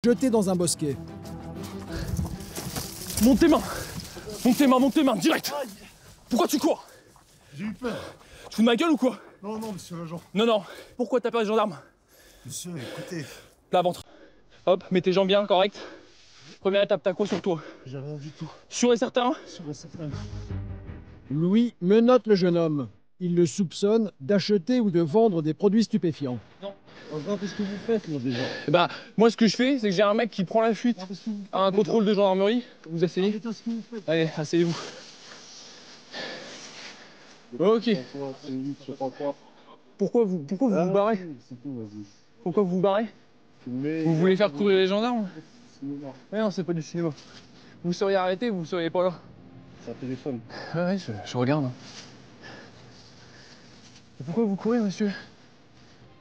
jeté dans un bosquet. Monte tes mains! Monte tes mains, direct! Pourquoi tu cours? J'ai eu peur. Tu fous de ma gueule ou quoi? Non, non, monsieur l'agent. Non. Pourquoi t'as peur des gendarmes? Monsieur, écoutez. Plat ventre. Hop, mets tes jambes bien, correct. Première étape, t'as quoi sur toi? J'ai rien du tout. Sûr et certain? Sur un certain. Louis menotte le jeune homme. Il le soupçonne d'acheter ou de vendre des produits stupéfiants. Non. Qu'est-ce que vous faites, moi, déjà? Bah, moi, ce que je fais, c'est que j'ai un mec qui prend la fuite à un contrôle de gendarmerie. Vous asseyez? Arrêtez ce que vous faites. Allez, asseyez-vous. Ok. Pourquoi vous vous barrez? C'est tout, vas-y. Pourquoi vous vous barrez? Vous voulez faire courir les gendarmes? Mais non, c'est pas du cinéma. Vous seriez arrêté, vous seriez pas là. C'est un téléphone. Ouais, je regarde. Et pourquoi vous courez, monsieur?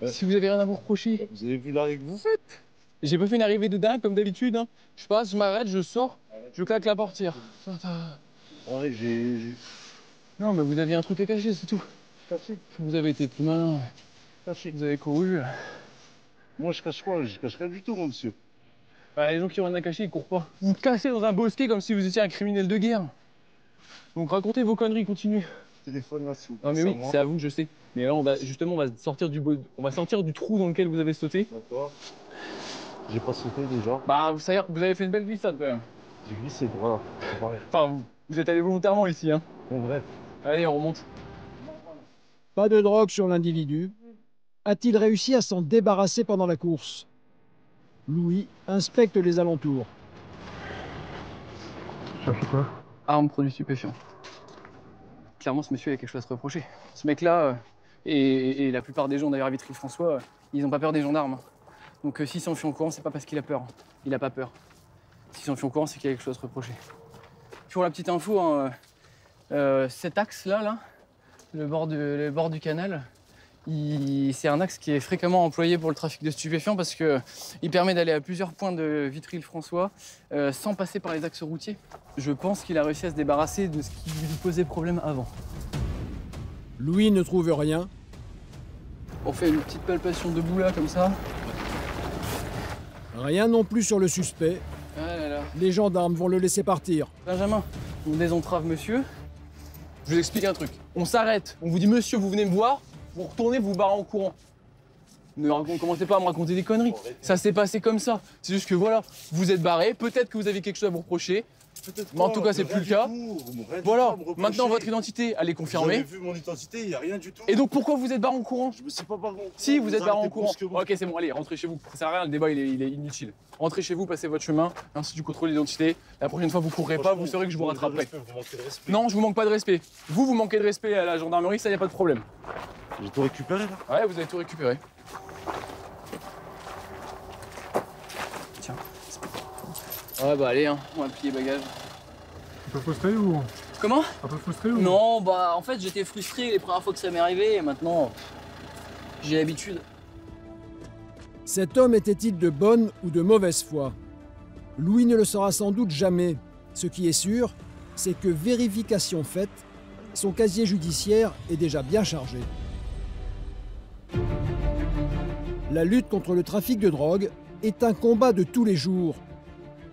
Si vous avez rien à vous reprocher. Vous avez vu l'arrêt que vous faites? J'ai pas fait une arrivée de dingue comme d'habitude. Hein. Je passe, je m'arrête, je sors, je claque la portière. Ouais, j'ai... Non, mais vous aviez un truc à cacher, c'est tout. Caché. Vous avez été plus malin. Caché. Vous avez couru. Moi, je cache quoi? Je cache rien du tout, mon monsieur. Bah, les gens qui ont rien à cacher, ils courent pas. Vous cassez dans un bosquet comme si vous étiez un criminel de guerre. Donc racontez vos conneries, continuez. Téléphone là, s'il vous plaît. Non mais oui, c'est à vous, je sais. Mais là, on va sortir du trou dans lequel vous avez sauté. D'accord. J'ai pas sauté déjà. Bah, ça y est, vous avez fait une belle glissade quand même. J'ai glissé, voilà. C'est pareil. Enfin, vous êtes allé volontairement ici, hein. Bon, bref. Allez, on remonte. Pas de drogue sur l'individu. A-t-il réussi à s'en débarrasser pendant la course? Louis inspecte les alentours. Cherchez quoi? Arme, produit stupéfiant. Clairement, ce monsieur a quelque chose à se reprocher. Ce mec-là, et la plupart des gens d'ailleurs à Vitry-le-François, ils n'ont pas peur des gendarmes. Donc s'il s'enfuit en courant, c'est pas parce qu'il a peur. Il a pas peur. S'il s'enfuit en courant, c'est qu'il y a quelque chose à se reprocher. Pour la petite info, hein, cet axe-là, le bord du canal, c'est un axe qui est fréquemment employé pour le trafic de stupéfiants parce qu'il permet d'aller à plusieurs points de Vitry-le-François sans passer par les axes routiers. Je pense qu'il a réussi à se débarrasser de ce qui lui posait problème avant. Louis ne trouve rien. On fait une petite palpation debout là, comme ça. Rien non plus sur le suspect. Ah là là. Les gendarmes vont le laisser partir. Benjamin, on désentrave monsieur. Je vous explique un truc. On s'arrête, on vous dit monsieur, vous venez me voir, vous retournez, vous vous barrez en courant. Ne commencez pas à me raconter des conneries. Ça s'est passé comme ça. C'est juste que voilà, vous êtes barré, peut-être que vous avez quelque chose à vous reprocher. Mais en tout cas, c'est plus le cas. Voilà, maintenant votre identité, elle est confirmée. Vous avez vu mon identité, il n'y a rien du tout. Et donc pourquoi vous êtes barré en courant? Je me suis pas barré en courant. Si, vous êtes barré en courant. Moi. Ok, c'est bon, allez, rentrez chez vous. Ça sert à rien, le débat il est inutile. Rentrez chez vous, passez votre chemin, ainsi du contrôle d'identité. La prochaine fois, vous courrez pas, vous saurez que je vous rattraperai. Vous manquez de respect. Non, je vous manque pas de respect. Vous manquez de respect à la gendarmerie, ça y a pas de problème. J'ai tout récupéré là. Ouais, vous avez tout récupéré. Tiens. Ouais, bah allez, hein, on va plier bagages. Un peu frustré ou? Comment? Un peu frustré ou? Non, bah en fait j'étais frustré les premières fois que ça m'est arrivé et maintenant j'ai l'habitude. Cet homme était-il de bonne ou de mauvaise foi? Louis ne le saura sans doute jamais. Ce qui est sûr, c'est que vérification faite, son casier judiciaire est déjà bien chargé. La lutte contre le trafic de drogue est un combat de tous les jours.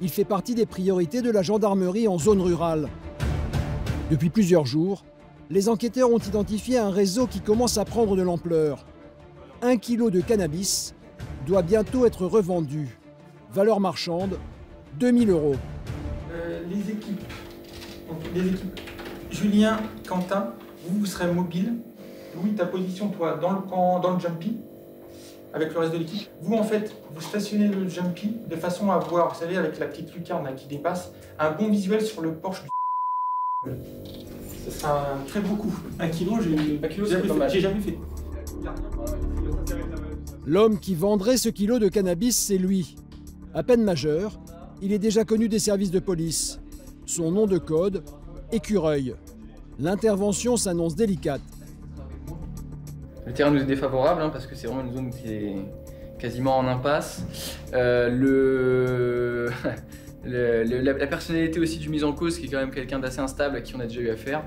Il fait partie des priorités de la gendarmerie en zone rurale. Depuis plusieurs jours, les enquêteurs ont identifié un réseau qui commence à prendre de l'ampleur. 1 kilo de cannabis doit bientôt être revendu. Valeur marchande, 2000 €. Les équipes. Donc, les équipes. Julien, Quentin, vous serez mobile. Louis, ta position, toi, dans le jumpy, avec le reste de l'équipe. Vous, en fait, vous stationnez le jumpy de façon à voir, vous savez, avec la petite lucarne là, qui dépasse, un bon visuel sur le Porsche du. Ça sera un très beau coup. 1 kilo, j'ai jamais fait. L'homme qui vendrait ce kilo de cannabis, c'est lui. À peine majeur, il est déjà connu des services de police. Son nom de code, Écureuil. L'intervention s'annonce délicate. Le terrain nous est défavorable hein, parce que c'est vraiment une zone qui est quasiment en impasse. La personnalité aussi du mis en cause qui est quand même quelqu'un d'assez instable à qui on a déjà eu affaire.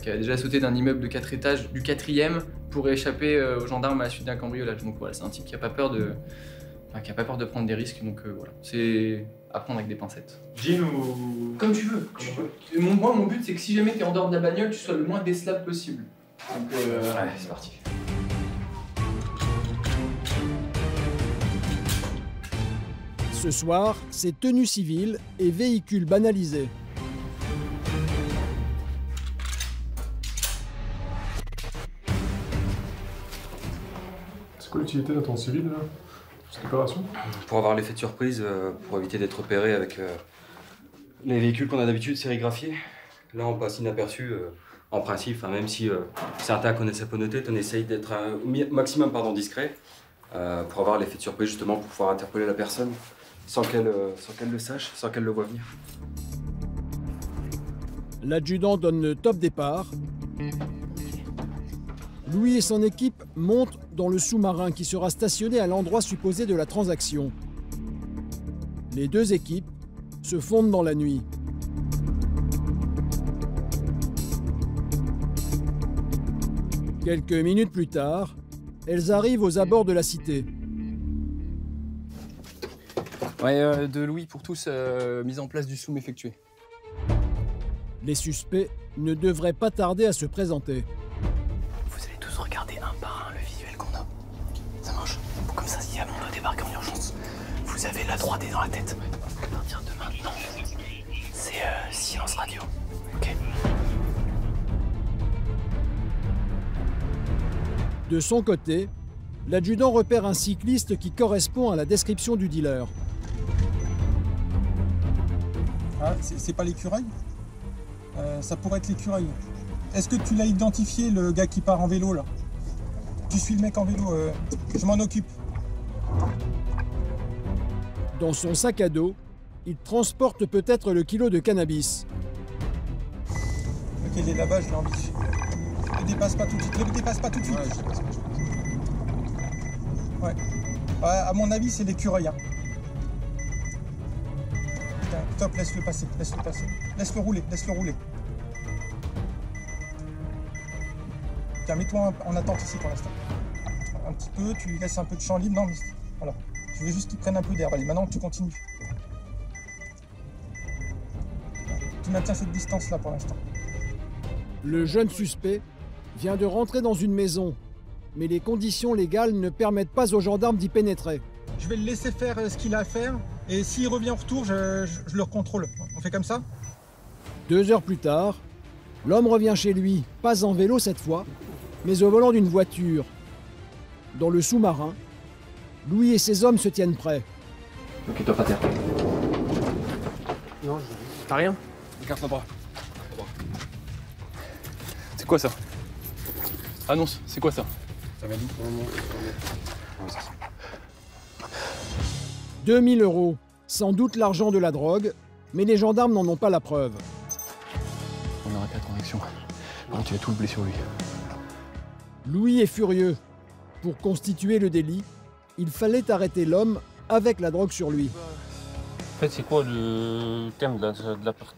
Qui a déjà sauté d'un immeuble de 4 étages, du 4e, pour échapper aux gendarmes à la suite d'un cambriolage. Donc voilà, c'est un type qui n'a pas peur Enfin, qui a pas peur de prendre des risques, donc voilà. C'est à prendre avec des pincettes. Jean ou... Comme tu veux. Moi, mon but, c'est que si jamais t'es en dehors de la bagnole, tu sois le moins décelable possible. Donc, ouais, c'est parti. Ce soir, c'est tenue civile et véhicule banalisé. C'est quoi l'utilité d'un temps civil, là, cette opération? Pour avoir l'effet de surprise, pour éviter d'être repéré avec les véhicules qu'on a d'habitude sérigraphiés. Là, on passe inaperçu, en principe, même si certains connaissent la peauneté, on essaye d'être au maximum discret pour avoir l'effet de surprise, justement, pour pouvoir interpeller la personne sans qu'elle le sache, sans qu'elle le voie venir. L'adjudant donne le top départ. Louis et son équipe montent dans le sous-marin qui sera stationné à l'endroit supposé de la transaction. Les deux équipes se fondent dans la nuit. Quelques minutes plus tard, elles arrivent aux abords de la cité. Ouais, de Louis pour tous, mise en place du zoom effectué. Les suspects ne devraient pas tarder à se présenter. Vous allez tous regarder un par un le visuel qu'on a. Ça marche. Comme ça, si jamais on doit débarquer en urgence, vous avez la 3D dans la tête. À partir de maintenant, c'est silence radio. Ok. De son côté, l'adjudant repère un cycliste qui correspond à la description du dealer. Ah, c'est pas l'écureuil? Ça pourrait être l'écureuil. Est-ce que tu l'as identifié, le gars qui part en vélo, là? Tu suis le mec en vélo, je m'en occupe. Dans son sac à dos, il transporte peut-être le kilo de cannabis. Ok, il est là-bas, je l'ai en biche. Ne dépasse pas tout de suite, ne dépasse pas tout de suite. Ouais, je passe pas, Ouais. Ouais, à mon avis, c'est l'écureuil. Hein. Putain, top, laisse-le passer, laisse-le passer. Laisse-le rouler, laisse-le rouler. Tiens, mets-toi en attente ici pour l'instant. Un petit peu, tu lui laisses un peu de champ libre. Non, mais voilà. Je veux juste qu'il prenne un peu d'air. Allez, maintenant tu continues. Tu maintiens cette distance-là pour l'instant. Le jeune suspect vient de rentrer dans une maison, mais les conditions légales ne permettent pas aux gendarmes d'y pénétrer. Je vais le laisser faire ce qu'il a à faire, et s'il revient en retour, je le contrôle. On fait comme ça? 2 heures plus tard, l'homme revient chez lui, pas en vélo cette fois, mais au volant d'une voiture. Dans le sous-marin, Louis et ses hommes se tiennent prêts. Occupe-toi pas terre. Non, t'as rien? Écarte le bras. C'est quoi ça? Annonce, c'est quoi ça? Ça m'a dit 2 000 €, sans doute l'argent de la drogue, mais les gendarmes n'en ont pas la preuve. On aura 4 transactions. Par contre, tu as tout le blé sur lui. Louis est furieux. Pour constituer le délit, il fallait arrêter l'homme avec la drogue sur lui. En fait, c'est quoi le thème de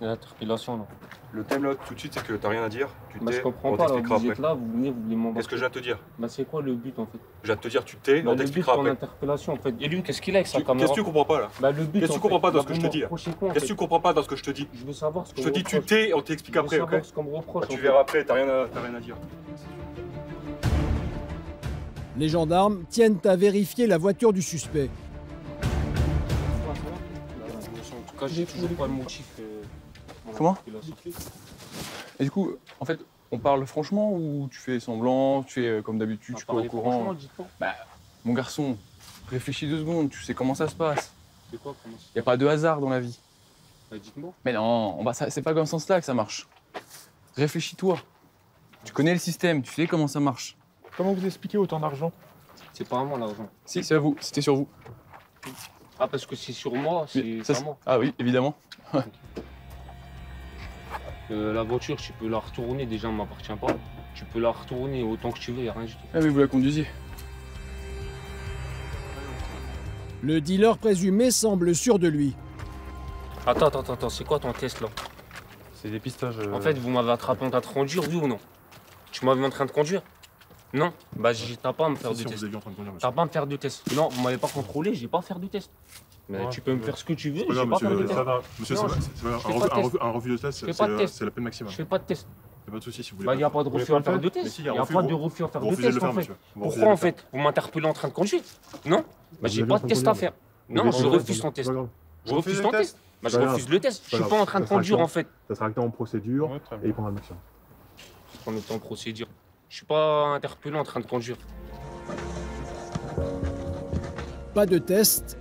l'interpellation là? Le thème là, tout de suite, c'est que t'as rien à dire. Tu Bah, je t'es, comprends on pas, là, t'expliquera vous êtes après. là, vous venez m'embarquer. Qu'est-ce que je viens de te dire? Bah, c'est quoi le but en fait? Je viens de te dire, tu t'es, Bah, on le but t'expliquera pour après. l'interpellation en fait. Et lui, qu'est-ce qu'il a avec sa caméra? Qu'est-ce que tu comprends pas là? Bah, le but. Qu'est-ce que tu comprends pas dans ce que je te dis? Qu'est-ce Qu'est-ce que tu comprends pas dans ce que je te dis? Je veux savoir ce qu'on Je te me dis, tu reproche. t'es et on t'explique Je veux après, ok? savoir ce qu'on me reproche. Tu en fait. verras après, t'as rien à dire. Les gendarmes tiennent à vérifier la voiture du suspect. En tout cas, j'ai toujours pas le motif. Comment? Et du coup, en fait, on parle franchement ou tu fais semblant, tu fais comme d'habitude, tu es au courant? Bah, mon garçon, réfléchis 2 secondes, tu sais comment ça se passe. C'est quoi comment ça? Y a pas de hasard dans la vie. Bah, dites-moi. Mais non, bah, c'est pas comme ce sens-là que ça marche. Réfléchis-toi. Tu connais le système, tu sais comment ça marche. Comment vous expliquez autant d'argent? C'est pas à moi l'argent. Si, c'est à vous, c'était sur vous. Ah, parce que c'est sur moi, Mais c'est ça, à moi. Ah oui, évidemment. La voiture, tu peux la retourner, déjà, elle m'appartient pas. Tu peux la retourner autant que tu veux, y a rien du tout. Ah mais vous la conduisiez. Le dealer présumé semble sûr de lui. Attends, c'est quoi ton test là? C'est des pistages. En fait, vous m'avez attrapé en train de conduire, oui ou non? Tu m'avais en train de conduire? Non, bah t'as pas à me faire Si de on vous test. a vu en train de conduire, monsieur. T'as pas à me faire de test. Non, vous m'avez pas contrôlé, j'ai pas à faire de test. Mais Ouais, tu peux me ouais. faire ce que tu veux, C'est pas j'ai grave, pas à faire de monsieur, test. ça va. Monsieur, Non, c'est pas grave. je fais pas de test. Un refus de test, Je fais pas de test. c'est la peine maximum. Je fais pas de test. Y a pas de souci si vous voulez. Bah y a pas de Vous voulez refus à le faire de Mais test. si, Y a pas de refus à faire Vous de refusez de test le faire, en fait. monsieur. Vous refusez de Pourquoi le en faire. fait? Vous m'interpellez en train de conduire? Non? Bah j'ai Vous pas avez de test bien à faire. Non, Vous je avez bien refuse ton conduire. test. C'est pas grave. Je Vous refuse refusez ton le test. Bah je Pas grave. refuse le test. Je Pas suis grave. pas en train de Ça sera conduire acté. en fait. Ça sera acté en procédure Ouais, très et bien. il prendra le maximum. On est en procédure. Je suis pas interpellé en train de conduire. Pas de test,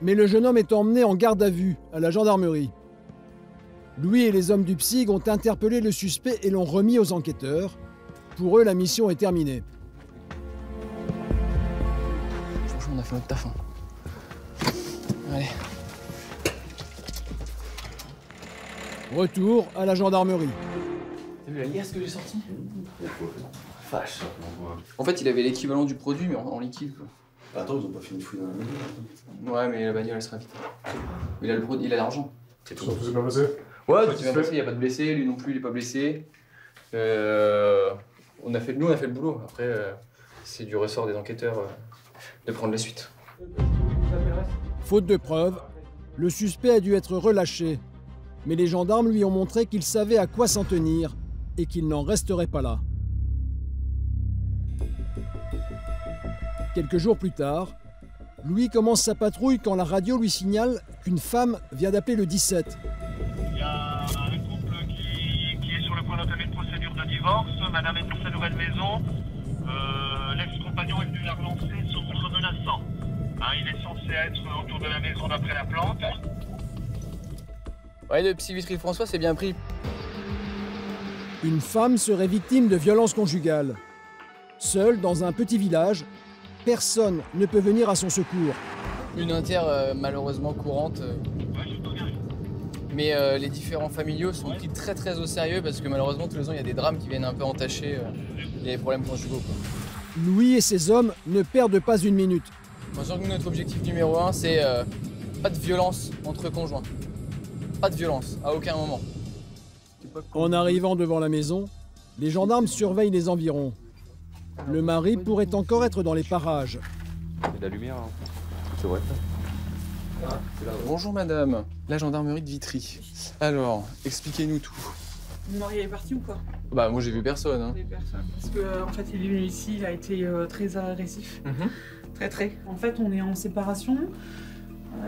mais le jeune homme est emmené en garde à vue à la gendarmerie. Louis et les hommes du PSIG ont interpellé le suspect et l'ont remis aux enquêteurs. Pour eux, la mission est terminée. Franchement, on a fait notre taf. Hein. Allez. Retour à la gendarmerie. T'as vu la liasse que j'ai sortie? Vache. En fait, il avait l'équivalent du produit, mais en liquide, quoi. Attends, ils ont pas fait une fouille dans la maison. Ouais, mais la bagnole, elle sera vite. Il a le produit, il a l'argent. C'est tout. Ça vous est bien passé? Ouais, tout s'est bien passé, il n'y a pas de blessé, lui non plus, il est pas blessé. Nous, on a fait le boulot. Après, c'est du ressort des enquêteurs de prendre la suite. Faute de preuves, le suspect a dû être relâché. Mais les gendarmes lui ont montré qu'il savait à quoi s'en tenir et qu'il n'en resterait pas là. Quelques jours plus tard, Louis commence sa patrouille quand la radio lui signale qu'une femme vient d'appeler le 17. Il y a un couple qui est sur le point d'entamer une procédure de divorce. Madame est dans sa nouvelle maison. L'ex-compagnon est venu la relancer sur menaçant. Il est censé être autour de la maison d'après la plante. Ouais, le psy Vitry-François s'est bien pris. Une femme serait victime de violences conjugales. Seule dans un petit village, personne ne peut venir à son secours. Une malheureusement courante. Mais les différents familiaux sont pris très très au sérieux parce que malheureusement tous les ans il y a des drames qui viennent un peu entacher les problèmes conjugaux. Quoi. Louis et ses hommes ne perdent pas une minute. Bien sûr que notre objectif numéro 1 c'est pas de violence entre conjoints. Pas de violence, à aucun moment. En arrivant devant la maison, les gendarmes surveillent les environs. Le mari pourrait encore être dans les parages. Il y a de la lumière, hein. C'est vrai. Bonjour madame, la gendarmerie de Vitry. Alors, expliquez-nous tout. Mon mari est parti ou quoi? Bah moi j'ai vu personne. Hein. Parce que en fait il est venu ici, il a été très agressif. Très. En fait on est en séparation.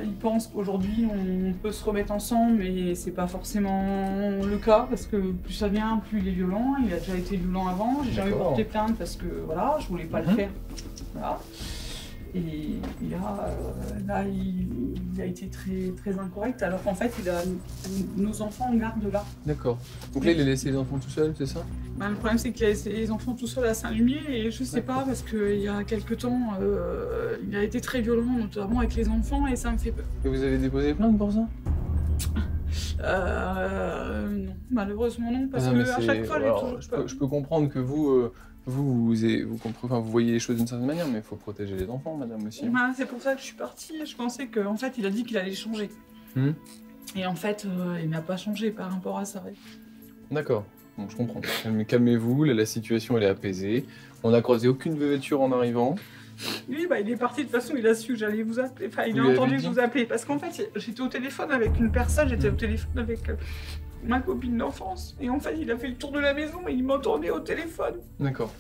Il pense qu'aujourd'hui on peut se remettre ensemble, mais c'est pas forcément le cas parce que plus ça vient, plus il est violent. Il a déjà été violent avant. J'ai jamais porté plainte parce que voilà, je voulais pas le faire. Voilà. Et là, il a été très incorrect, alors qu'en fait, il a nos enfants en garde là. D'accord. Donc là, il a laissé les enfants tout seuls, c'est ça? Bah, le problème, c'est qu'il a laissé les enfants tout seuls à Saint-Lumier, et je sais pas, parce qu'il y a quelques temps, il a été très violent, notamment avec les enfants, et ça me fait peur. Et vous avez déposé plainte pour ça? Non, malheureusement non, parce que à chaque fois, je peux comprendre que vous voyez les choses d'une certaine manière, mais il faut protéger les enfants, madame, aussi. Bah, c'est pour ça que je suis partie. Je pensais qu'en fait, il a dit qu'il allait changer. Et en fait, il n'a pas changé par rapport à ça. D'accord, donc je comprends. Mais calmez-vous, là, la situation elle est apaisée. On n'a croisé aucune voiture en arrivant. Lui, bah, il est parti, de toute façon, il a su que j'allais vous appeler. Enfin, il a Vous lui entendu avez que dit vous appeler. Parce qu'en fait, j'étais au téléphone avec une personne, j'étais au téléphone avec ma copine d'enfance. Et en fait, il a fait le tour de la maison et il m'entendait au téléphone. D'accord.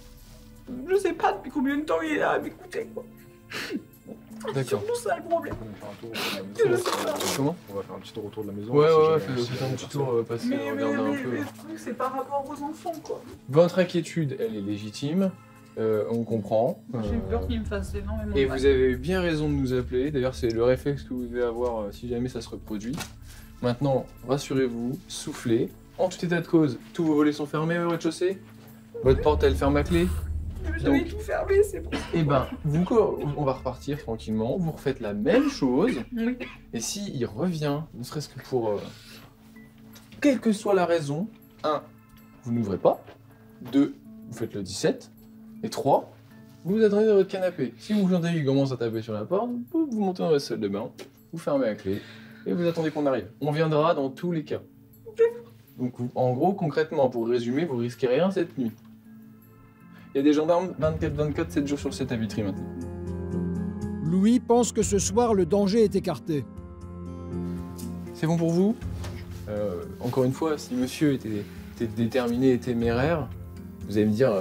Je sais pas depuis combien de temps il est là à m'écouter, quoi. C'est surtout ça le problème. Comment? On va faire un petit tour autour de la maison. Ouais, faites un petit tour, passer, regarder un peu. Mais le truc, c'est par rapport aux enfants, quoi. Votre inquiétude, elle est légitime. On comprend. J'ai peur qu'il me fasse énormément de Et mal. vous avez bien raison de nous appeler. D'ailleurs, c'est le réflexe que vous devez avoir si jamais ça se reproduit. Maintenant, rassurez-vous, soufflez. En tout état de cause, tous vos volets sont fermés au rez-de-chaussée. Votre porte, elle ferme à clé. J'avais Donc, tout fermé, c'est pour ça. eh ben, on va repartir tranquillement. Vous refaites la même chose. Oui. Et s'il revient, ne serait-ce que pour... quelle que soit la raison, 1, vous n'ouvrez pas. 2, vous faites le 17. Et 3, vous attendez dans votre canapé. Si vous entendez qu'il commence à taper sur la porte, vous montez dans la salle de bain, vous fermez la clé et vous attendez qu'on arrive. On viendra dans tous les cas. Donc en gros, concrètement, pour résumer, vous risquez rien cette nuit. Il y a des gendarmes 24/24, 7 jours sur 7 à Vitry maintenant. Louis pense que ce soir, le danger est écarté. C'est bon pour vous? Encore une fois, si monsieur était déterminé et téméraire, vous allez me dire,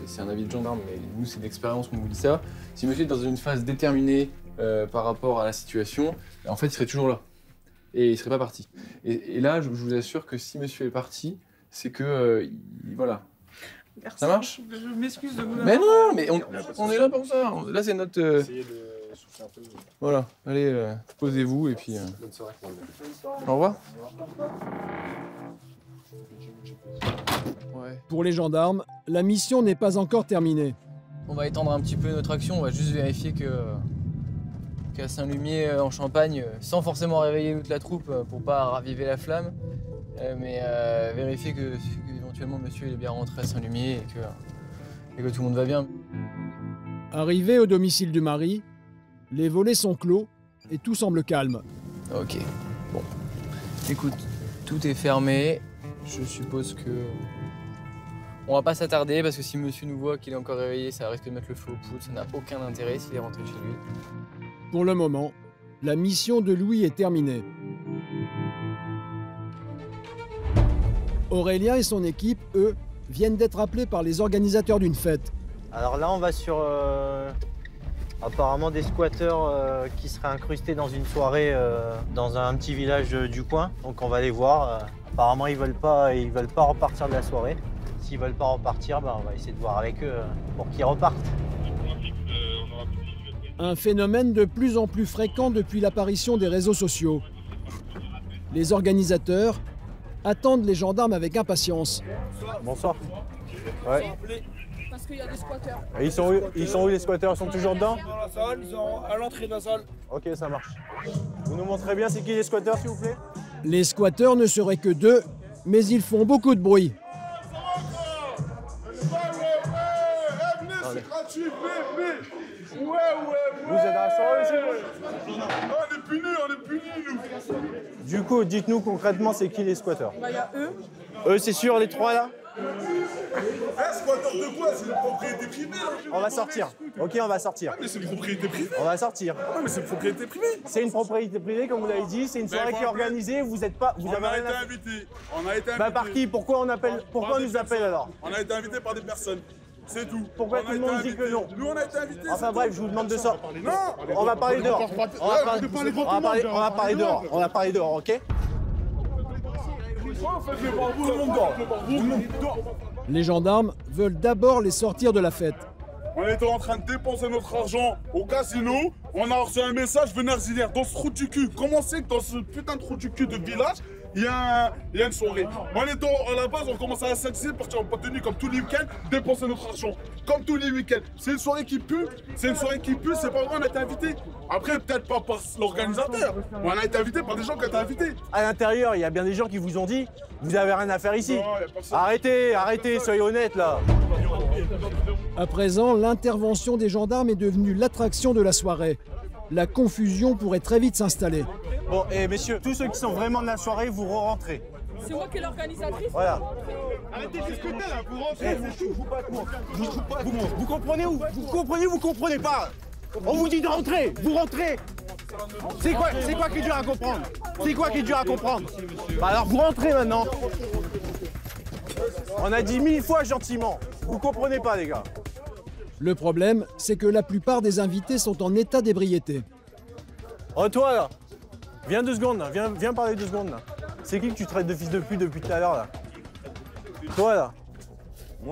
c'est un avis de gendarme, mais nous, c'est d'expérience qu'on vous dit ça. Si monsieur est dans une phase déterminée par rapport à la situation, en fait, il serait toujours là. Et il serait pas parti. Et là, je vous assure que si monsieur est parti, c'est que, voilà. Merci. Ça marche? Je m'excuse de vous... Mais non, mais on est là pour ça. Là, c'est notre... Essayez de souffler un peu. Voilà, allez, posez-vous et puis... Bonne soirée. Au revoir. Ouais. Pour les gendarmes, la mission n'est pas encore terminée. On va étendre un petit peu notre action, on va juste vérifier qu'à Saint-Lumier en Champagne, sans forcément réveiller toute la troupe pour pas raviver la flamme, mais vérifier que éventuellement monsieur est bien rentré à Saint-Lumier et que tout le monde va bien. Arrivé au domicile du mari, les volets sont clos et tout semble calme. Ok, bon. Écoute, tout est fermé, je suppose que... On va pas s'attarder parce que si monsieur nous voit qu'il est encore réveillé, ça risque de mettre le feu aux poudres, ça n'a aucun intérêt s'il est rentré chez lui. Pour le moment, la mission de Louis est terminée. Aurélien et son équipe, eux, viennent d'être appelés par les organisateurs d'une fête. Alors là, on va sur apparemment des squatteurs qui seraient incrustés dans une soirée dans un petit village du coin. Donc on va les voir. Apparemment, ils veulent pas repartir de la soirée. S'ils veulent pas repartir, on va essayer de voir avec eux pour qu'ils repartent. Un phénomène de plus en plus fréquent depuis l'apparition des réseaux sociaux. Les organisateurs attendent les gendarmes avec impatience. Bonsoir. Ouais. Parce qu'il y a des squatteurs. Et ils sont où les squatteurs? Ils sont toujours dedans? Dans la salle, ils sont à l'entrée de la salle. Ok, ça marche. Vous nous montrez bien c'est qui les squatteurs, s'il vous plaît? Les squatteurs ne seraient que 2, mais ils font beaucoup de bruit. Vous êtes à la soirée aussi? On est punis, nous. Du coup, dites-nous concrètement c'est qui les squatteurs? Il y a eux. Eux, c'est sûr, les 3 là? Squatter de quoi? C'est une propriété privée. On va sortir. Ok, on va sortir. Mais c'est une propriété privée. On va sortir. Ouais, mais c'est une propriété privée. C'est une propriété privée, comme vous l'avez dit. C'est une soirée qui est organisée. Vous êtes pas. Vous on avez a rien été à... invité. On a été invité. Bah par qui? Pourquoi on appelle? Pourquoi on nous appelle alors? On a été invité par des personnes. C'est tout. Pourquoi tout le monde dit que non? Nous, on a été invités. Enfin bref, je vous demande de sortir. Non. On va parler dehors. On va parler dehors. On va parler dehors, ok? Les gendarmes veulent d'abord les sortir de la fête. On était en train de dépenser notre argent au casino. On a reçu un message, venez auxiliaire dans ce trou du cul. Comment c'est que dans ce putain de trou du cul de village, il y a une soirée? On était à la base, on commençait à s'axer, partir en boîte de nuit comme tous les week-ends, dépenser notre argent. Comme tous les week-ends. C'est une soirée qui pue, c'est pas vrai, on a été invités. Après, peut-être pas par l'organisateur, mais on a été invités par des gens qui ont été invités. À l'intérieur, il y a bien des gens qui vous ont dit vous avez rien à faire ici. Arrêtez, soyez honnêtes là. À présent, l'intervention des gendarmes est devenue l'attraction de la soirée. La confusion pourrait très vite s'installer. Bon, et messieurs, tous ceux qui sont vraiment de la soirée, vous rentrez. C'est moi qui est l'organisatrice. Voilà. Arrêtez de discuter là, vous rentrez, je joue pas de moi. Vous comprenez ou vous comprenez pas? On vous dit de rentrer, vous rentrez. C'est quoi qui est dur à comprendre? C'est quoi qui est dur à comprendre? Bah alors vous rentrez maintenant. On a dit 1000 fois gentiment. Vous comprenez pas les gars. Le problème, c'est que la plupart des invités sont en état d'ébriété. Oh toi là, viens 2 secondes là, viens parler 2 secondes là. C'est qui que tu traites de fils de pute depuis tout à l'heure là? Toi là.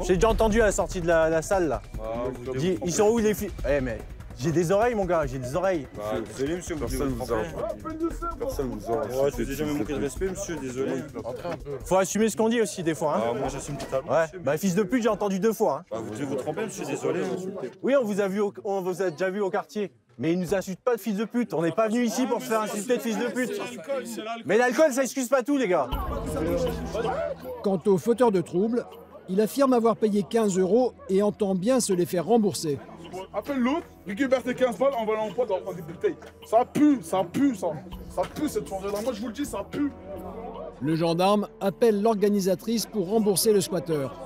J'ai déjà entendu à la sortie de la salle là. Ils sont où les filles? Eh mais j'ai des oreilles mon gars, j'ai des oreilles. Désolé monsieur, personne vous a. Personne vous a. Ouais, je vous ai jamais manqué de respect monsieur, désolé. Faut assumer ce qu'on dit aussi des fois. Hein. Moi j'assume totalement. Ouais, bah fils de pute j'ai entendu 2 fois. Hein. Vous devez vous tromper monsieur, désolé. Oui on vous a déjà vu au quartier. Mais ils nous insultent pas de fils de pute. On n'est pas venu ici pour se faire insulter de fils de pute. Mais l'alcool ça excuse pas tout les gars. Quant au fauteur de troubles, il affirme avoir payé 15 € et entend bien se les faire rembourser. Appelle l'autre, récupère tes 15 balles, envoie l'emploi dans des bouteilles. Ça pue cette soirée-là. Moi je vous le dis, ça pue. Le gendarme appelle l'organisatrice pour rembourser le squatteur.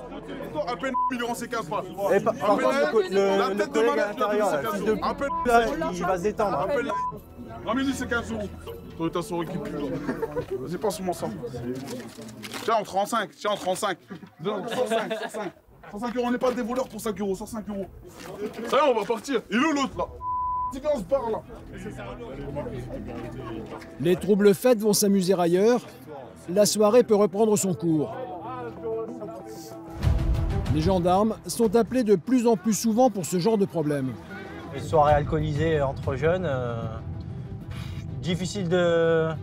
appelle million, c'est 15 balles. Et par contre, la le tête de collègue à malade, l'intérieur, c'est là, 15 fils de euros. Appelle pute, là, il va se détendre. Appelle Ramini, c'est 15 euros. Toyota Soro qui pue. Vas-y, passe-moi ça. Tiens, on 35. Tiens, on 35. 105, 105. 105 euros, on n'est pas des voleurs pour 5 euros. 105 euros. Ça y est, on va partir. Il est où l'autre là? Dis qu'on se parle là. Les troubles faits vont s'amuser ailleurs. La soirée peut reprendre son cours. Les gendarmes sont appelés de plus en plus souvent pour ce genre de problème. Les soirées alcoolisées entre jeunes, difficile de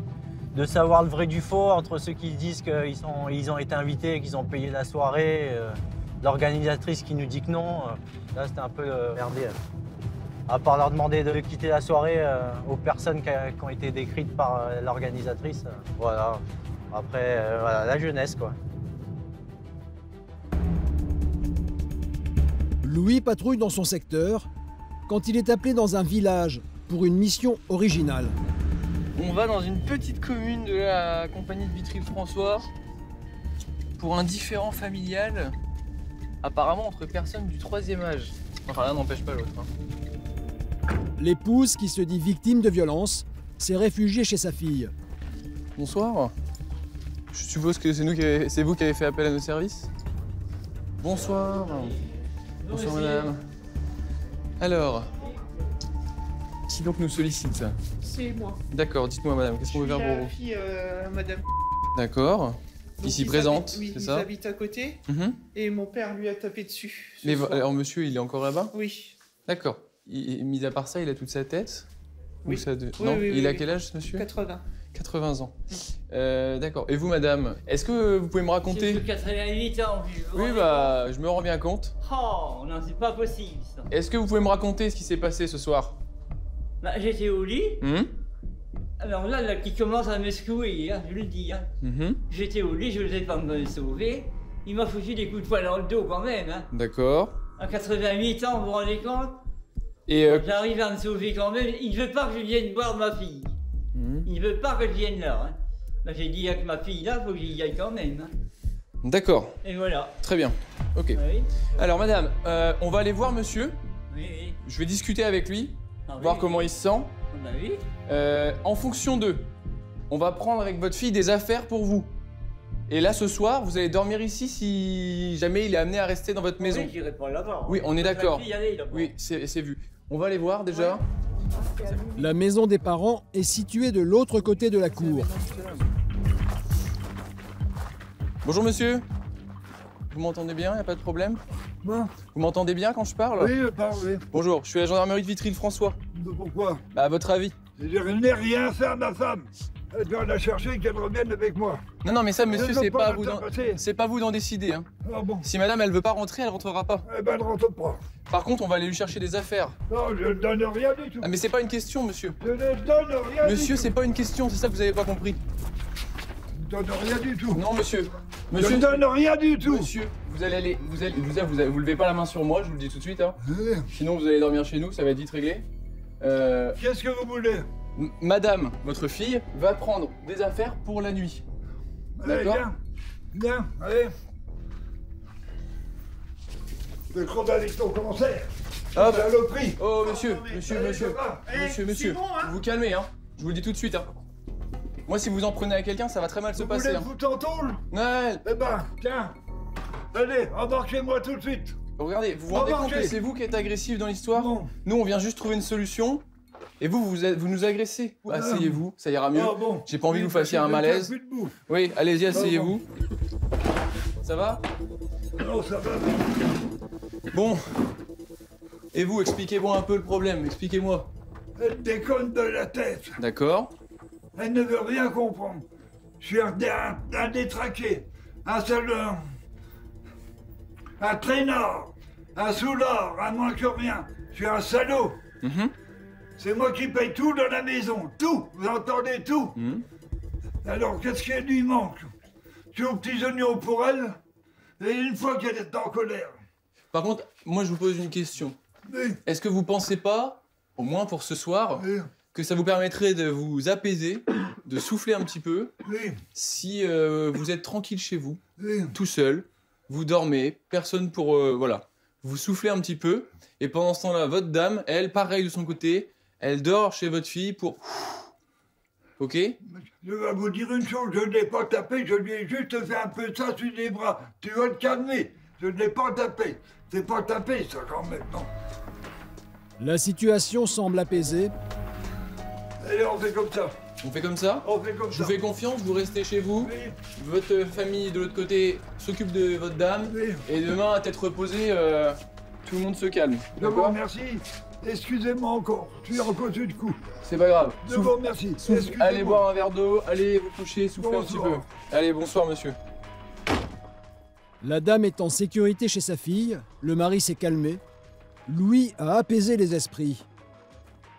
savoir le vrai du faux entre ceux qui disent qu'ils ont été invités et qu'ils ont payé la soirée, l'organisatrice qui nous dit que non. Là, c'était un peu merdé. À part leur demander de quitter la soirée aux personnes qui ont été décrites par l'organisatrice. Voilà. Après, voilà, la jeunesse, quoi. Louis patrouille dans son secteur quand il est appelé dans un village pour une mission originale. On va dans une petite commune de la compagnie de Vitry-le-François pour un différend familial, apparemment entre personnes du 3e âge. Enfin, l'un n'empêche pas l'autre. L'épouse, qui se dit victime de violence, s'est réfugiée chez sa fille. Bonsoir. Je suppose que c'est vous qui avez fait appel à nos services? Bonsoir. Bonsoir madame. Alors, qui donc nous sollicite? C'est moi. D'accord, dites-moi madame, qu'est-ce qu'on veut faire pour vous? Fille, madame. D'accord. Donc, Ici présente, oui, c'est ça? Ils habitent à côté et mon père lui a tapé dessus. Alors monsieur, il est encore là-bas? Oui. D'accord. Mis à part ça, il a toute sa tête? Oui. Ou ça Oui, non, oui, il a oui. quel âge ce monsieur? 80. 80 ans. D'accord. Et vous madame, est-ce que vous pouvez me raconter? J'ai 88 ans. Oui, bah, je me rends bien compte. Oh, non, c'est pas possible, ça. Est-ce que vous pouvez me raconter ce qui s'est passé ce soir? Bah, j'étais au lit. Alors là, qui commence à me secouer, hein, je le dis. Hein. J'étais au lit, je ne sais pas me sauver. Il m'a foutu des coups de poing dans le dos quand même. Hein. D'accord. À 88 ans, vous vous rendez compte? Et j'arrive à me sauver quand même. Il ne veut pas que je vienne voir ma fille. Il ne veut pas que je vienne là. Hein. Bah, j'ai dit avec ma fille là, il faut que j'y aille quand même. Hein. D'accord. Et voilà. Très bien. Ok. Oui. Alors madame, on va aller voir monsieur. Oui. Je vais discuter avec lui, Ah, voir oui. comment il se sent. Bah oui. En fonction d'eux, on va prendre avec votre fille des affaires pour vous. Et là, ce soir, vous allez dormir ici si jamais il est amené à rester dans votre maison. Oui, j'irai pas là-bas. Oui, on est Ma d'accord. fille, allez, là-bas. Oui, c'est vu. On va aller voir déjà. La maison des parents est située de l'autre côté de la cour. Bonjour monsieur. Vous m'entendez bien, y a pas de problème? Vous m'entendez bien quand je parle? Oui, je parle, oui. Bonjour, je suis à la gendarmerie de Vitry-le-François. Pourquoi? Bah, à votre avis? Je n'ai rien fait à ma femme. Elle doit la chercher et qu'elle revienne avec moi. Non, non, mais ça, monsieur, Je c'est veux pas, pas à vous d'en... passer. c'est pas vous d'en décider. Hein. Ah bon? Si madame, elle veut pas rentrer, elle rentrera pas. Eh ben, elle rentre pas. Par contre, on va aller lui chercher des affaires. Non, je ne donne rien du tout. Ah, mais c'est pas une question, monsieur. Je ne donne rien Monsieur, du c'est pas une question, c'est ça que vous avez pas compris. tout. Je ne donne rien du tout. Non, monsieur. Je ne donne rien du tout. Monsieur, vous allez aller... Vous levez pas la main sur moi, je vous le dis tout de suite. Hein. Sinon, vous allez dormir chez nous, ça va être vite réglé. Qu'est-ce que vous voulez? Madame, votre fille, va prendre des affaires pour la nuit. Allez, D'accord? viens. Viens, allez. Le contradiction commençait. Hop. Saloperie. Oh, monsieur, monsieur, Allez, monsieur, ça va. monsieur, vous vous calmez, hein. Je vous le dis tout de suite, hein. Moi, si vous en prenez à quelqu'un, ça va très mal se Vous passer. voulez Hein. foutre en tôle? Noël. Eh ben, tiens. Allez, embarquez-moi tout de suite. Regardez, vous vous rendez compte que c'est vous qui êtes agressif dans l'histoire? Nous, on vient juste trouver une solution. Et vous nous agressez. Asseyez-vous, ça ira mieux. Ah bon. J'ai pas envie que vous fassiez un Plus de malaise. plus de bouffe. Oui, allez-y, asseyez-vous. bon. Ça va? Non, ça va. Bon. Et vous, expliquez-moi un peu le problème, expliquez-moi. Elle déconne de la tête. D'accord. Elle ne veut rien comprendre. Je suis un détraqué, un salon, un traînard, un soulard, un moins que rien. Je suis un salaud. C'est moi qui paye tout dans la maison, tout. Vous entendez tout? Alors qu'est-ce qu'elle lui manque? Je suis aux petits oignons pour elle, et une fois qu'elle est en colère. Par contre, moi je vous pose une question. Oui. Est-ce que vous pensez pas, au moins pour ce soir, que ça vous permettrait de vous apaiser, de souffler un petit peu, Oui. si vous êtes tranquille chez vous, tout seul, vous dormez, personne pour... voilà. Vous soufflez un petit peu, et pendant ce temps-là, votre dame, elle, pareil de son côté, elle dort chez votre fille pour... Ok? Je vais vous dire une chose, je ne l'ai pas tapé, je lui ai juste fait un peu ça sur les bras. Tu vas te calmer, je ne l'ai pas tapé. C'est pas tapé ça quand même, non. La situation semble apaisée. Allez, on fait comme ça. On fait comme ça? On fait comme Je ça. vous fais confiance, vous restez chez vous. Oui. Votre famille de l'autre côté s'occupe de votre dame. Oui. Et demain, à tête reposée, tout le monde se calme. Je vous remercie. Excusez-moi encore, je suis encore sur le coup. C'est pas grave. Je vous remercie. Allez boire un verre d'eau, allez vous coucher, soufflez un petit peu. Allez, bonsoir monsieur. La dame est en sécurité chez sa fille, le mari s'est calmé. Louis a apaisé les esprits.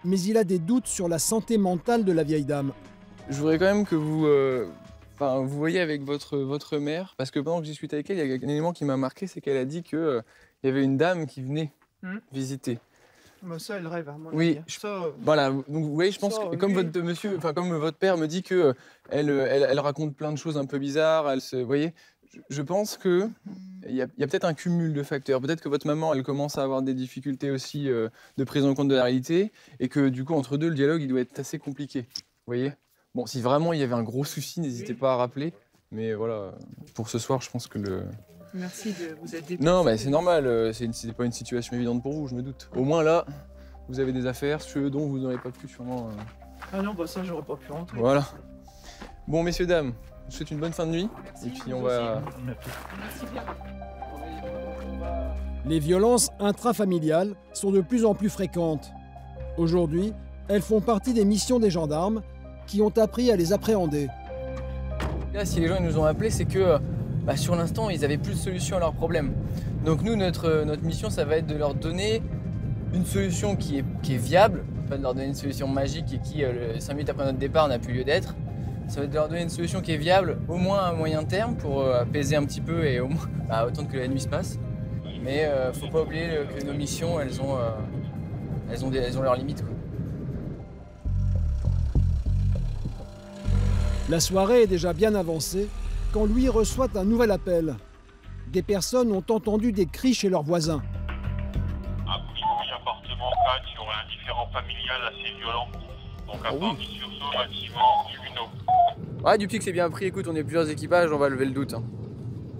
Mais il a des doutes sur la santé mentale de la vieille dame. Je voudrais quand même que vous, vous voyez avec votre mère, parce que pendant que je discutais avec elle, il y a un élément qui m'a marqué, c'est qu'elle a dit qu'il y avait une dame qui venait visiter. Bah ça, elle rêve, hein, moi. Oui, Ça, voilà. Donc vous voyez, je pense ça, que comme oui. votre monsieur, comme votre père me dit que elle raconte plein de choses un peu bizarres. Vous voyez, je pense que il y a peut-être un cumul de facteurs. Peut-être que votre maman, elle commence à avoir des difficultés aussi de prise en compte de la réalité, et que du coup entre deux, le dialogue, il doit être assez compliqué. Vous voyez. Bon, si vraiment il y avait un gros souci, n'hésitez pas à rappeler. Mais voilà, pour ce soir, je pense que le... Merci de vous être déplacé. Non, mais c'est normal, c'est pas une situation évidente pour vous, je me doute. Au moins là, vous avez des affaires, ceux dont vous n'aurez pas pu sûrement... Ah non, bah ça, j'aurais pas pu rentrer. Voilà. Bon, messieurs, dames, je vous souhaite une bonne fin de nuit. Et puis on va... Merci bien. Les violences intrafamiliales sont de plus en plus fréquentes. Aujourd'hui, elles font partie des missions des gendarmes qui ont appris à les appréhender. Là, si les gens nous ont appelés, c'est que sur l'instant, ils n'avaient plus de solution à leurs problèmes. Donc nous, notre mission, ça va être de leur donner une solution qui est viable, pas de leur donner une solution magique et qui, 5 minutes après notre départ, n'a plus lieu d'être. Ça va être de leur donner une solution qui est viable, au moins à moyen terme, pour apaiser un petit peu et au moins autant que la nuit se passe. Mais faut pas oublier que nos missions, elles ont leurs limites, quoi. La soirée est déjà bien avancée quand Louis reçoit un nouvel appel. Des personnes ont entendu des cris chez leurs voisins. À Bouche, appartement 4, il y aurait un différend familial assez violent. Donc à Parny-sur-Saône, bâtiment Juno. Ouais, du pic c'est bien pris, écoute, on est plusieurs équipages, on va lever le doute.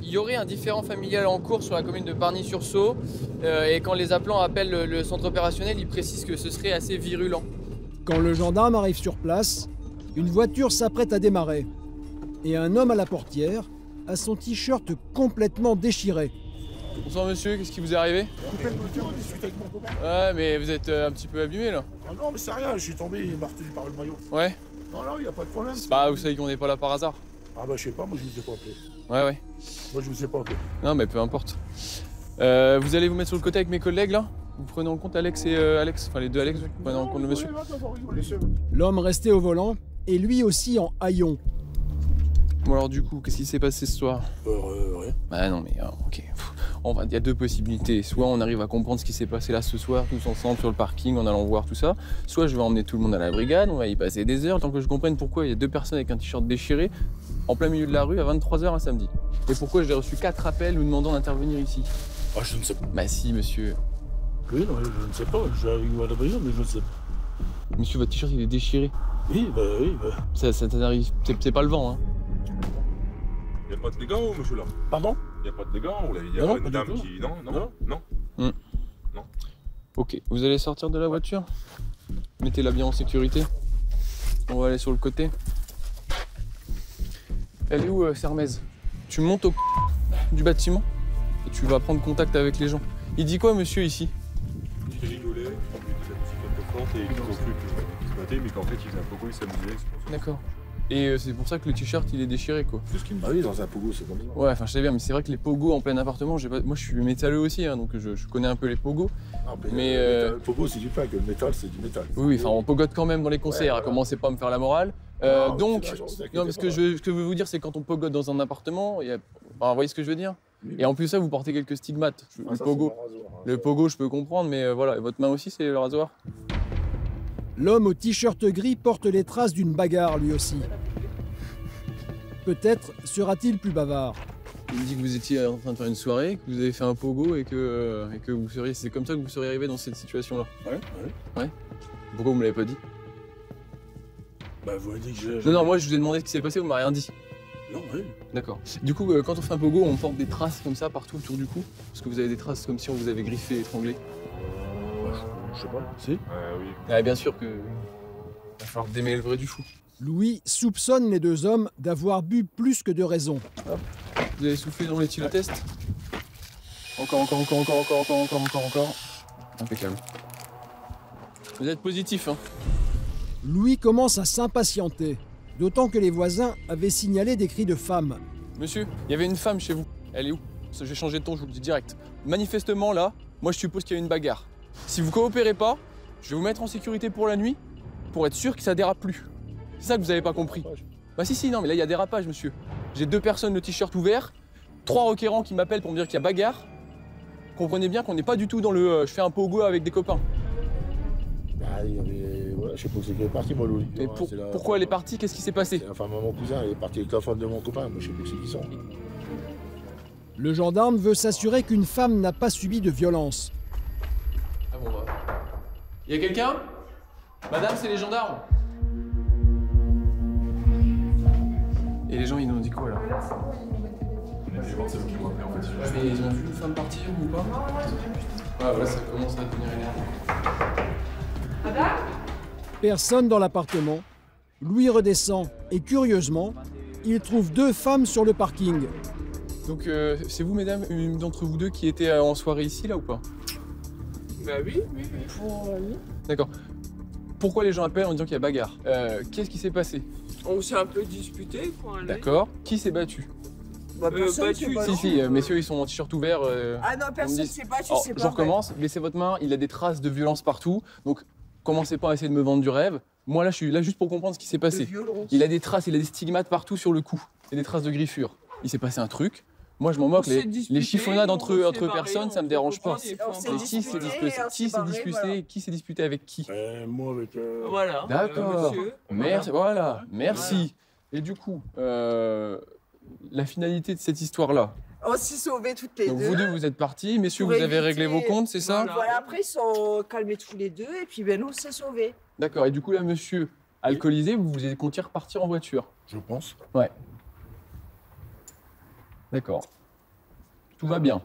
Il y aurait un différend familial en cours sur la commune de Parny-sur-Saône, et quand les appelants appellent le centre opérationnel, ils précisent que ce serait assez virulent. Quand le gendarme arrive sur place, une voiture s'apprête à démarrer. Et un homme à la portière a son t-shirt complètement déchiré. Bonsoir monsieur, qu'est-ce qui vous est arrivé? Coupé le moteur, on discute avec mon copain. Ouais, mais vous êtes un petit peu abîmé là. Ah non, mais c'est rien, je suis tombé, il m'a retenu par le maillot. Ouais. Non, non, il n'y a pas de problème. Bah, vous savez qu'on n'est pas là par hasard. Ah bah, je sais pas, moi je vous ai pas appelé. Ouais. Moi je vous ai pas appelé. Non, mais peu importe. Vous allez vous mettre sur le côté avec mes collègues là? Vous prenez en compte Alex et Alex, enfin les deux Alex, vous prenez en compte le monsieur. L'homme resté au volant est lui aussi en haillons. Bon alors du coup, qu'est-ce qui s'est passé ce soir? Rien. Bah non mais ok. Il y a deux possibilités. Soit on arrive à comprendre ce qui s'est passé là ce soir, tous ensemble sur le parking, en allant voir tout ça. Soit je vais emmener tout le monde à la brigade, on va y passer des heures, tant que je comprenne pourquoi il y a deux personnes avec un t-shirt déchiré en plein milieu de la rue à 23 h un samedi. Et pourquoi j'ai reçu 4 appels nous demandant d'intervenir ici. Ah, je ne sais pas. Bah si monsieur. Oui, non, je ne sais pas, j'arrive à la brigade, mais je ne sais pas. Monsieur, votre t-shirt il est déchiré. Oui, bah. Ça t'arrive, c'est pas le vent, hein. Il n'y a pas de dégâts, monsieur là? Pardon? Il n'y a pas de dégâts, ou il y a Non, une pas dame du tout. qui. Non. Non. Ok, vous allez sortir de la voiture. Mettez-la bien en sécurité. On va aller sur le côté. Elle est où, Sermez? Tu montes au du bâtiment et tu vas prendre contact avec les gens. Il dit quoi, monsieur, ici? Il rigolait, il faisait la musique un peu forte et il conclut qu'il se battait, mais qu'en fait il faisait un pogo, il s'amusait. D'accord. Et c'est pour ça que le t-shirt il est déchiré, quoi. C'est ce qu'il me dit. Ah oui, dans un pogo, c'est comme ça. Ouais, enfin je sais bien, mais c'est vrai que les pogos en plein appartement, moi je suis métalleux aussi, hein, donc je connais un peu les pogos. Ah, mais le pogo, c'est du pain, que le métal, c'est du métal. Oui, enfin on pogote quand même dans les concerts, Ouais, commencez pas à me faire la morale. Non, Donc, c'est la chance, non, mais ce que je veux vous dire, c'est quand on pogote dans un appartement, vous voyez ce que je veux dire? Et en plus ça, vous portez quelques stigmates. Ah, le ça, pogo, c'est mon rasoir, hein. le pogo, je peux comprendre, mais voilà, et votre main aussi, c'est le rasoir. L'homme au t-shirt gris porte les traces d'une bagarre lui aussi. Peut-être sera-t-il plus bavard. Il me dit que vous étiez en train de faire une soirée, que vous avez fait un pogo et que vous seriez. C'est comme ça que vous seriez arrivé dans cette situation-là. Ouais. Pourquoi vous me l'avez pas dit? Bah, vous avez dit que j'ai. Non, moi je vous ai demandé ce qui s'est passé, vous m'avez rien dit. Non, oui. D'accord. Du coup, quand on fait un pogo, on porte des traces comme ça partout autour du cou? Parce que vous avez des traces comme si on vous avait griffé, étranglé? Je sais pas. Si? Oui. Ah, bien sûr que. Va falloir démêler le vrai du fou. Louis soupçonne les deux hommes d'avoir bu plus que de raison. Hop. Vous avez soufflé dans l'éthylotest? Encore. Impeccable. Vous êtes positif, hein? Louis commence à s'impatienter, d'autant que les voisins avaient signalé des cris de femmes. Monsieur, il y avait une femme chez vous. Elle est où? Je vais changer de ton, je vous le dis direct. Manifestement, là, moi je suppose qu'il y a une bagarre. Si vous coopérez pas, je vais vous mettre en sécurité pour la nuit, pour être sûr que ça dérape plus. C'est ça que vous avez pas compris. Bah si, non, mais là il y a dérapage, monsieur. J'ai 2 personnes le t-shirt ouvert, 3 requérants qui m'appellent pour me dire qu'il y a bagarre. Comprenez bien qu'on n'est pas du tout dans le je fais un pogo avec des copains. Ah, voilà, je sais pas où c'est qu'elle est partie, moi, Louis. Et pourquoi elle est partie? Qu'est-ce qui s'est passé? La femme à mon cousin, elle est partie avec la femme de mon copain, moi je sais plus c'est qui sont. Le gendarme veut s'assurer qu'une femme n'a pas subi de violence. Ah bon, bah. Y a quelqu'un? Madame, c'est les gendarmes. Et les gens, ils nous ont dit quoi, là? On a été voir, c'est vous qui m'ont appelé, en fait. Ouais, mais ils ont vu une femme partir ou pas? Ah, voilà, ça commence à devenir énervant. Personne dans l'appartement. Louis redescend et curieusement, il trouve 2 femmes sur le parking. Donc c'est vous, mesdames, une d'entre vous deux qui était en soirée ici, là, ou pas? Bah oui. D'accord. Pourquoi les gens appellent en disant qu'il y a bagarre? Qu'est-ce qui s'est passé? On s'est un peu disputé, quoi. D'accord. Qui s'est battu? Bah, personne s'est battu. Si, messieurs, ils sont en t-shirt ouvert. Ah non, personne s'est battu, c'est pas Je recommence, laissez votre main, il a des traces de violence partout, donc commencez pas à essayer de me vendre du rêve. Moi, là, je suis là juste pour comprendre ce qui s'est passé. Il a des traces, il a des stigmates partout sur le cou, et des traces de griffures. Il s'est passé un truc. Moi, je m'en moque. Les chiffonnades entre personnes, ça me dérange pas. Qui s'est disputé avec qui? Moi, avec. Voilà. D'accord. Merci. Voilà. Merci. Et du coup, la finalité de cette histoire-là. On s'est sauvés toutes les Donc deux. vous deux, vous êtes partis. Messieurs, vous avez réglé vos comptes, c'est ça? Voilà, après, ils sont calmés tous les deux, et puis ben, nous, on s'est sauvés. D'accord. Et du coup, là, monsieur, alcoolisé, vous vous comptiez repartir en voiture? Je pense. Ouais. D'accord. Tout va bien.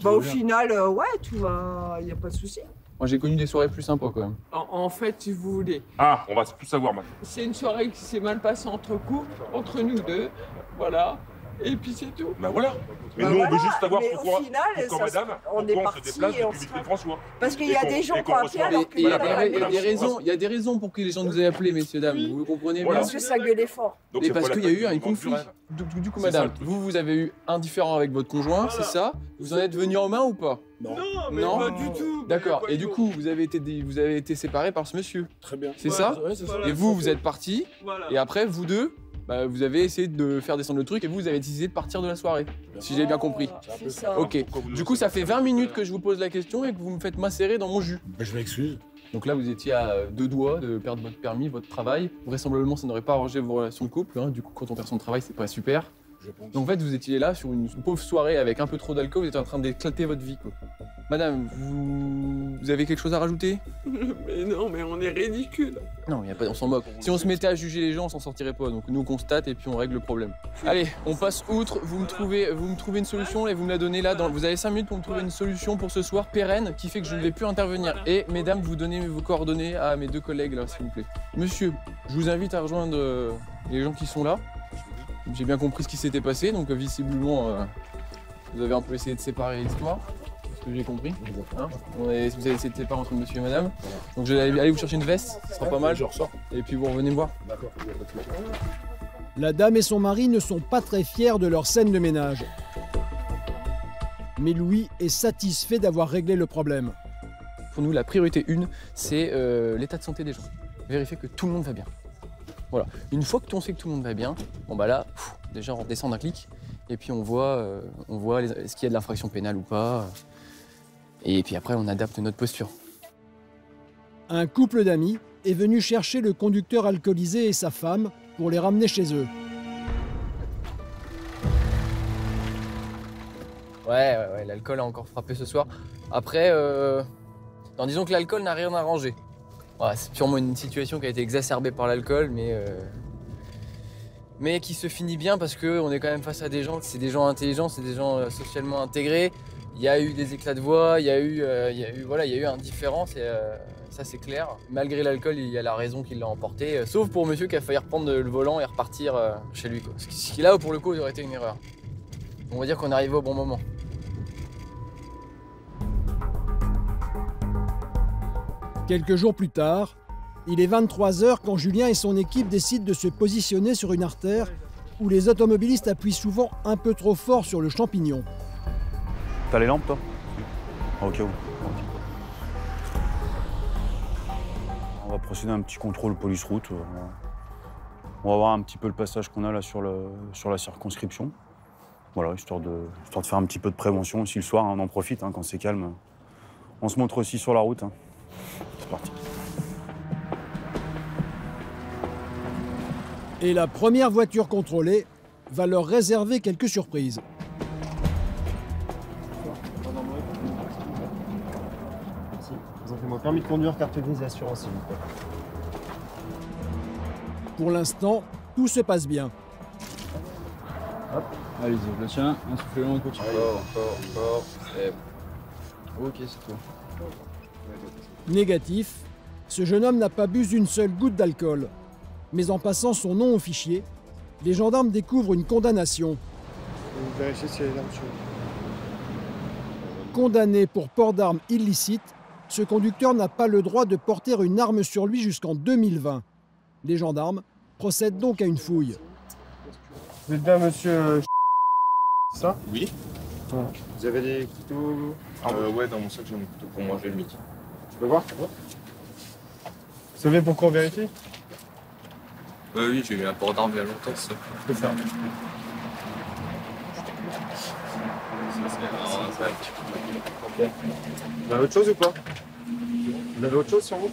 Au final, ouais, tout va. Il n'y a pas de souci. Moi, j'ai connu des soirées plus sympas quand même. En fait, si vous voulez. Ah, on va tout savoir maintenant. C'est une soirée qui s'est mal passée entre couples, entre nous deux. Voilà. Et puis c'est tout. Bah voilà. Mais Bah nous, voilà, on veut juste savoir mais pourquoi, au final, pourquoi ça, madame, on est pourquoi on parti se déplace et on depuis se- Vitry François. Parce qu'il y a des gens qui ont appelé alors qu'il Il y y a a des raisons pour que les gens nous aient appelés, messieurs, dames. Vous comprenez bien? Parce que ça gueulait fort. Et parce qu'il y a eu un conflit. Du coup, madame, vous avez eu un différend avec votre conjoint, c'est ça? Vous en êtes venu en main ou pas? Non, mais pas du tout. D'accord. Et du coup, vous avez été séparés par ce monsieur. Très bien. C'est ça? Ouais, c'est ça. Et vous êtes partis. Voilà. Et après, vous deux, bah, vous avez essayé de faire descendre le truc et vous avez décidé de partir de la soirée. Si j'ai bien compris. C'est ça. Ok. Du coup, ça fait 20 minutes que je vous pose la question et que vous me faites macérer dans mon jus. Je m'excuse. Donc là, vous étiez à 2 doigts de perdre votre permis, votre travail. Vraisemblablement, ça n'aurait pas arrangé vos relations de couple. Hein. Du coup, quand on perd son travail, c'est pas super. Donc en fait, vous étiez là sur une pauvre soirée avec un peu trop d'alcool, vous étiez en train d'éclater votre vie, quoi. Madame, vous avez quelque chose à rajouter? Mais non, mais on est ridicule. Non, on s'en moque. Si on se mettait à juger les gens, on s'en sortirait pas. Donc nous, on constate et puis on règle le problème. Allez, on passe outre. Vous me trouvez une solution et vous me la donnez là. Vous avez 5 minutes pour me trouver une solution pour ce soir pérenne qui fait que je ne vais plus intervenir. Et mesdames, vous donnez vos coordonnées à mes 2 collègues là, s'il vous plaît. Monsieur, je vous invite à rejoindre les gens qui sont là. J'ai bien compris ce qui s'était passé, donc visiblement, vous avez un peu essayé de séparer l'histoire, c'est ce que j'ai compris. Hein, vous avez essayé de séparer entre monsieur et madame. Donc je vais aller vous chercher une veste, ce sera pas mal. Je ressors. Et puis vous revenez me voir. D'accord. La dame et son mari ne sont pas très fiers de leur scène de ménage. Mais Louis est satisfait d'avoir réglé le problème. Pour nous, la priorité 1, c'est l'état de santé des gens. Vérifier que tout le monde va bien. Voilà. Une fois que on sait que tout le monde va bien, bon bah là, déjà on redescend d'un clic et puis on voit est-ce qu'il y a de l'infraction pénale ou pas. Et puis après on adapte notre posture. Un couple d'amis est venu chercher le conducteur alcoolisé et sa femme pour les ramener chez eux. Ouais, l'alcool a encore frappé ce soir. Après, non, disons que l'alcool n'a rien arrangé. Ouais, c'est sûrement une situation qui a été exacerbée par l'alcool, mais qui se finit bien parce qu'on est quand même face à des gens, c'est des gens intelligents, c'est des gens socialement intégrés. Il y a eu des éclats de voix, il y a eu un différend, ça c'est clair. Malgré l'alcool, il y a la raison qui l'a emporté, sauf pour monsieur qui a failli reprendre le volant et repartir chez lui, quoi. Ce qui là, pour le coup, aurait été une erreur. On va dire qu'on est arrivé au bon moment. Quelques jours plus tard, il est 23 h quand Julien et son équipe décident de se positionner sur une artère où les automobilistes appuient souvent un peu trop fort sur le champignon. T'as les lampes, toi? Au cas où. On va procéder à un petit contrôle police-route. On va voir un petit peu le passage qu'on a là sur la circonscription. Voilà, histoire de faire un petit peu de prévention aussi le soir, hein, on en profite hein, quand c'est calme. On se montre aussi sur la route. Hein. C'est parti. Et la première voiture contrôlée va leur réserver quelques surprises. Merci. Présentez-moi permis de conduire, carte grise et assurance, s'il vous plaît. Pour l'instant, tout se passe bien. Hop. Allez-y, je le tiens. Un souffle long, on continue. Encore. Ok, c'est tout. Négatif, ce jeune homme n'a pas bu une seule goutte d'alcool. Mais en passant son nom au fichier, les gendarmes découvrent une condamnation. Vous vérifiez s'il y a les armes sur lui. Condamné pour port d'armes illicite, ce conducteur n'a pas le droit de porter une arme sur lui jusqu'en 2020. Les gendarmes procèdent donc à une fouille. Vous êtes bien monsieur... C'est ça? Oui. Vous avez des couteaux? Ouais, dans mon sac, j'ai un couteau pour manger le midi. Je peux voir? Vous savez pourquoi on vérifie? Oui, j'ai eu un port d'armes il y a longtemps, ça. Je peux faire. Ok. Vous avez autre chose ou pas? Vous avez autre chose sur vous?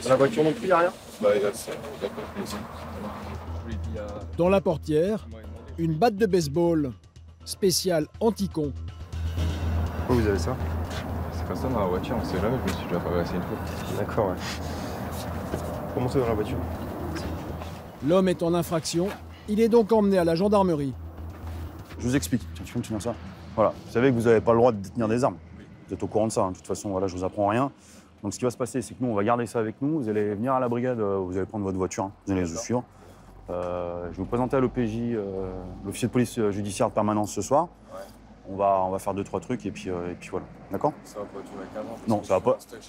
Dans la voiture non plus, il n'y a rien? Bah, là, c'est d'accord. Dans la portière, une batte de baseball spéciale anti-con. Pourquoi vous avez ça? C'est pas ça dans la voiture, on sait jamais, je me suis déjà traversé une fois. D'accord, ouais. Remontez dans la voiture. L'homme est en infraction, il est donc emmené à la gendarmerie. Je vous explique, tu continues ça. Voilà, vous savez que vous n'avez pas le droit de détenir des armes. Vous êtes au courant de ça, hein. De toute façon, voilà, je vous apprends rien. Donc ce qui va se passer, c'est que nous, on va garder ça avec nous. Vous allez venir à la brigade, vous allez prendre votre voiture, hein. Vous allez nous suivre. Je vais vous présenter à l'OPJ, l'officier de police judiciaire de permanence ce soir. Ouais. On va faire 2-3 trucs et puis voilà. D'accord? Ça va pas durer 15 ans. Non,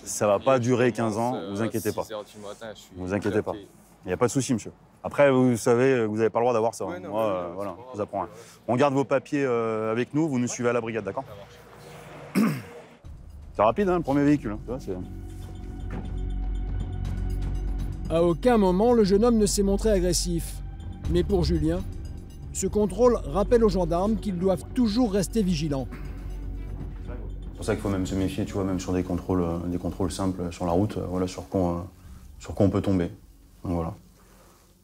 ça va pas durer 15 ans, vous inquiétez pas. Vous inquiétez pas. Il n'y a pas de souci, monsieur. Après, vous savez que vous n'avez pas le droit d'avoir ça. Ouais, non, moi, voilà, je vous apprends rien. On garde vos papiers avec nous, vous nous suivez à la brigade, d'accord? C'est rapide, hein, le premier véhicule. Hein. À aucun moment, le jeune homme ne s'est montré agressif. Mais pour Julien, ce contrôle rappelle aux gendarmes qu'ils doivent toujours rester vigilants. C'est pour ça qu'il faut même se méfier, tu vois, même sur des contrôles simples sur la route, voilà, sur quoi on peut tomber. Donc voilà,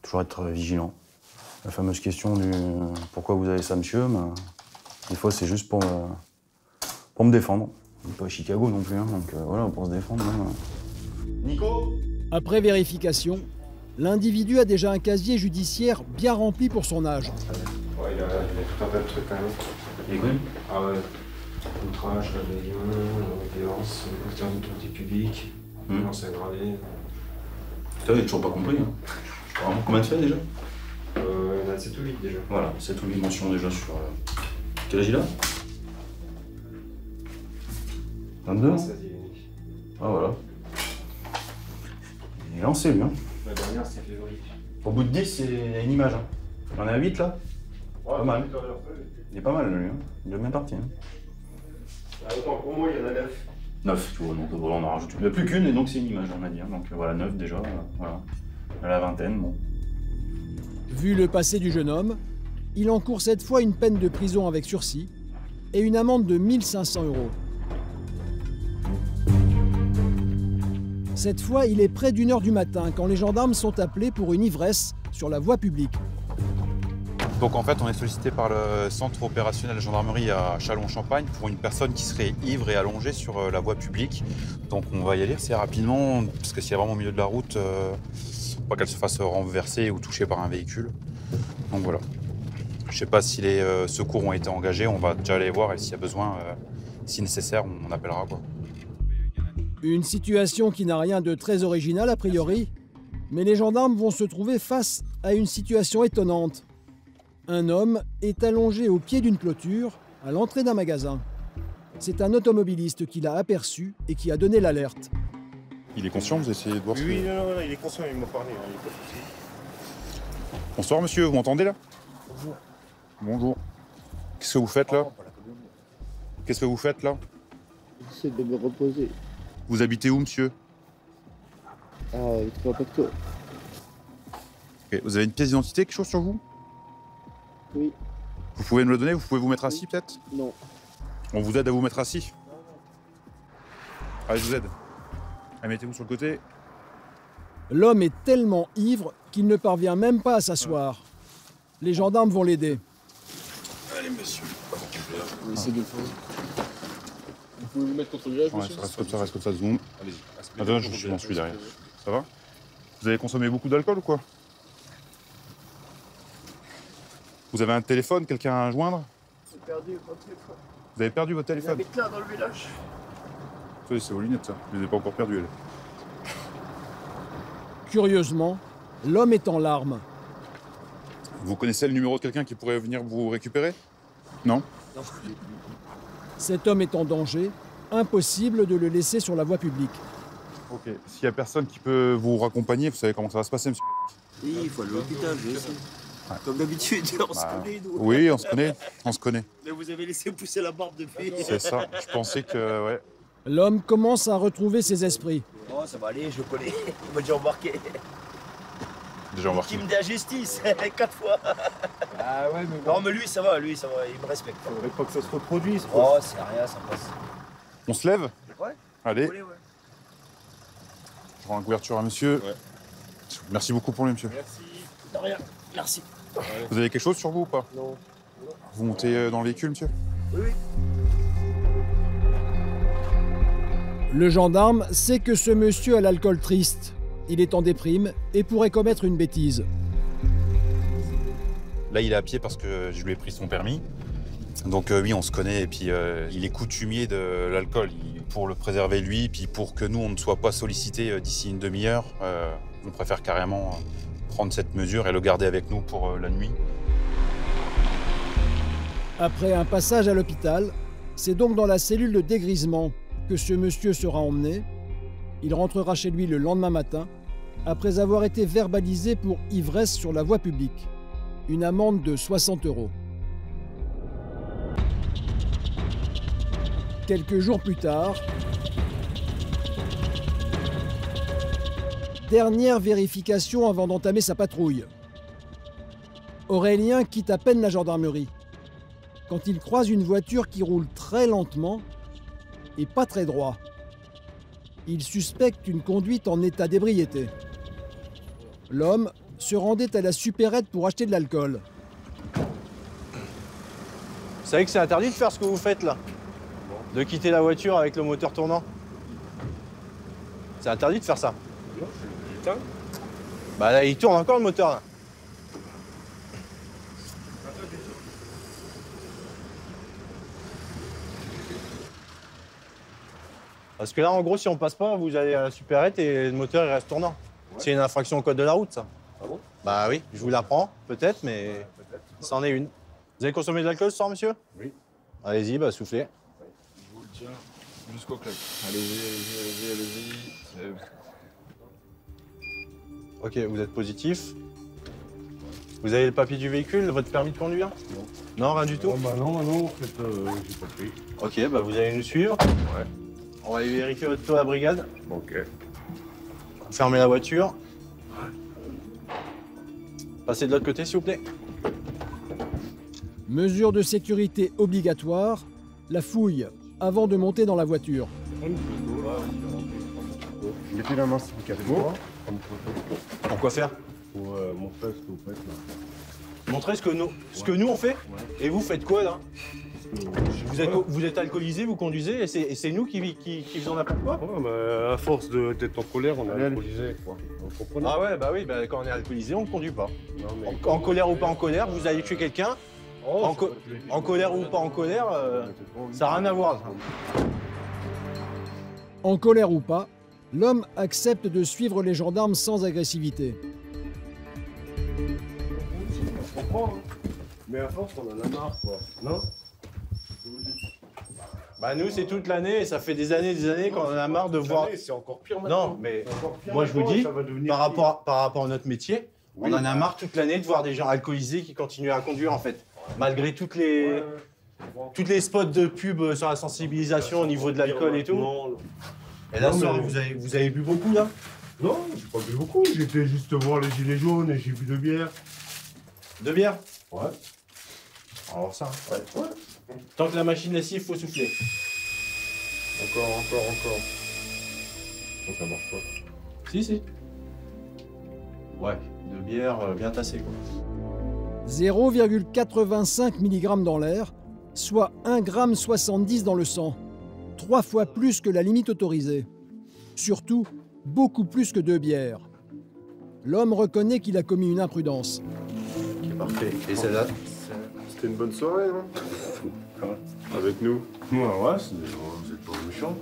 toujours être vigilant. La fameuse question du pourquoi vous avez ça, monsieur, ben, des fois c'est juste pour me défendre. On n'est pas à Chicago non plus, hein, donc voilà, pour se défendre. Hein. Nico ? Après vérification, l'individu a déjà un casier judiciaire bien rempli pour son âge. Ouais, il a tout un tas de trucs quand même. Il est connu ? Ah ouais. Outrage, rébellion, violence, externe d'autorité publique, violence aggravée. Putain, j'ai toujours pas compris. Hein. Vraiment, combien de faits déjà? Il y en a 7 ou 8 déjà. Voilà, 7 ou 8 mentions déjà sur... Quel âge il a? 22 ans. Ah voilà. Il est lancé lui. Hein. La dernière c'était février. Au bout de 10, il y a une image. Hein. On en est à 8 là. Ouais, pas mal. Il est pas mal lui. Hein. Il est bien parti. Hein. Autant pour moi, il y en a 9. 9, tu vois, donc voilà, on en rajoute. Il n'y en a plus qu'une et donc c'est une image, on a dit. Hein. Donc voilà, 9 déjà. Voilà. À la vingtaine, bon. Vu le passé du jeune homme, il encourt cette fois une peine de prison avec sursis et une amende de 1 500 €. Cette fois, il est près d'1 h du matin quand les gendarmes sont appelés pour une ivresse sur la voie publique. Donc en fait, on est sollicité par le centre opérationnel de gendarmerie à Châlons-Champagne pour une personne qui serait ivre et allongée sur la voie publique. Donc on va y aller assez rapidement, parce que s'il y a vraiment au milieu de la route, pas qu'elle se fasse renverser ou toucher par un véhicule. Donc voilà. Je sais pas si les secours ont été engagés, on va déjà aller voir et s'il y a besoin, si nécessaire, on appellera quoi. Une situation qui n'a rien de très original a priori, mais les gendarmes vont se trouver face à une situation étonnante. Un homme est allongé au pied d'une clôture à l'entrée d'un magasin. C'est un automobiliste qui l'a aperçu et qui a donné l'alerte. Il est conscient, vous essayez de voir ce que... Oui, non, il est conscient, il m'a parlé, il n'y a pas de souci. Bonsoir monsieur, vous m'entendez là? Bonjour. Bonjour. Qu'est-ce que vous faites là? Qu'est-ce que vous faites là? J'essaie de me reposer. Vous habitez où monsieur? Ah, trois pactos. Okay. Vous avez une pièce d'identité, quelque chose sur vous? Oui. Vous pouvez me le donner? Vous pouvez vous mettre assis peut-être? Non. On vous aide à vous mettre assis? Allez, je vous aide. Allez, mettez-vous sur le côté. L'homme est tellement ivre qu'il ne parvient même pas à s'asseoir. Les gendarmes vont l'aider. Allez, monsieur. On essaie de le faire. Vous pouvez vous mettre contre le grève, monsieur? Reste comme ça 2 secondes. Allez-y. Attends, je m'en suis derrière. Ça va? Vous avez consommé beaucoup d'alcool ou quoi? Vous avez un téléphone, quelqu'un à joindre? J'ai perdu mon téléphone. Vous avez perdu votre téléphone? J'habite là dans le village. C'est vos lunettes ça. Je les ai pas encore perdues elles. Curieusement, l'homme est en larmes. Vous connaissez le numéro de quelqu'un qui pourrait venir vous récupérer? Non? Non. Cet homme est en danger, impossible de le laisser sur la voie publique. Ok. S'il y a personne qui peut vous raccompagner, vous savez comment ça va se passer, monsieur? Oui, il faut aller à l'hôpital, je sais. Ouais. Comme d'habitude, on se connaît, nous. Oui, on se connaît. Mais vous avez laissé pousser la barbe depuis. C'est ça, je pensais que... ouais. L'homme commence à retrouver ses esprits. Oh, ça va aller, je connais. Il m'a déjà embarqué. Déjà embarqué? Qui me dit la justice, 4 fois. Ah ouais, mais bon. Non, mais lui, ça va, il me respecte. Faudrait pas que ça se reproduise. Oh, c'est rien, ça passe. On se lève? Ouais. Allez. Ouais. Je rends la couverture à monsieur. Ouais. Merci beaucoup pour lui, monsieur. Merci. De rien, merci. Vous avez quelque chose sur vous ou pas? Non. Vous montez dans le véhicule, monsieur? Oui. Le gendarme sait que ce monsieur a l'alcool triste. Il est en déprime et pourrait commettre une bêtise. Là, il est à pied parce que je lui ai pris son permis. Donc oui, on se connaît et puis il est coutumier de l'alcool. Pour le préserver lui, puis pour que nous, on ne soit pas sollicités d'ici une demi-heure, on préfère carrément prendre cette mesure et le garder avec nous pour la nuit. Après un passage à l'hôpital, c'est donc dans la cellule de dégrisement que ce monsieur sera emmené. Il rentrera chez lui le lendemain matin, après avoir été verbalisé pour ivresse sur la voie publique. Une amende de 60 €. Quelques jours plus tard, dernière vérification avant d'entamer sa patrouille. Aurélien quitte à peine la gendarmerie quand il croise une voiture qui roule très lentement et pas très droit. Il suspecte une conduite en état d'ébriété. L'homme se rendait à la supérette pour acheter de l'alcool. Vous savez que c'est interdit de faire ce que vous faites là? De quitter la voiture avec le moteur tournant? C'est interdit de faire ça? Non, je l'éteins. Bah là, il tourne encore le moteur là. Parce que là, en gros, si on passe pas, vous allez à la supérette et le moteur il reste tournant. Ouais. C'est une infraction au code de la route, ça. Ah bon? Bah oui, je vous l'apprends, peut-être, mais c'en est une. Vous avez consommé de l'alcool ce soir, monsieur? Oui. Allez-y, bah soufflez. Je vous le tiens jusqu'au claque. Allez-y. Ok, vous êtes positif. Vous avez le papier du véhicule, votre permis de conduire? Non. Non, rien du tout? Oh, bah non, en fait, j'ai pas pris. Ok, bah vous allez nous suivre. Ouais. On va aller vérifier votre taux à la brigade. Ok. Fermez la voiture. Passez de l'autre côté, s'il vous plaît. Mesure de sécurité obligatoire, la fouille avant de monter dans la voiture. Mettez la main sur le capot. Pour quoi faire? Pour montrer ce que vous faites là. Montrez ce que nous on fait. Et vous faites quoi là? Vous êtes alcoolisé, vous conduisez, et c'est nous qui faisons n'importe quoi? Ouais, mais à force d'être en colère, on est alcoolisé, quoi. Vous comprenez? Ah ouais, bah oui, bah, quand on est alcoolisé, on ne conduit pas. Non, mais... en colère ou pas en colère, vous allez tuer quelqu'un. En colère ou pas en colère, ça n'a rien à voir. Ça. En colère ou pas, l'homme accepte de suivre les gendarmes sans agressivité. Je comprends, hein. Mais à force, on en a marre, quoi. Non? Bah nous, c'est toute l'année, et ça fait des années qu'on en a marre de voir... C'est encore pire maintenant. Non, mais moi je vous dis, par rapport à notre métier, on en a marre toute l'année de voir des gens alcoolisés qui continuent à conduire, en fait. Malgré toutes les spots de pub sur la sensibilisation au niveau de l'alcool et tout. Non. Et là, Non, vous avez bu beaucoup, là? Non, j'ai pas bu beaucoup. J'étais juste voir les gilets jaunes et j'ai bu 2 bières. 2 bières? Ouais. Alors ça, ouais. Tant que la machine lessive, faut souffler. Encore. Non, ça marche pas. Si. Ouais, 2 bières bien tassées, quoi. 0,85 mg dans l'air, soit 1,70 g dans le sang. 3 fois plus que la limite autorisée. Surtout, beaucoup plus que 2 bières. L'homme reconnaît qu'il a commis une imprudence. Ok, parfait. Et celle-là? C'était une bonne soirée, non? Avec nous? Ouais, c'est pas méchant.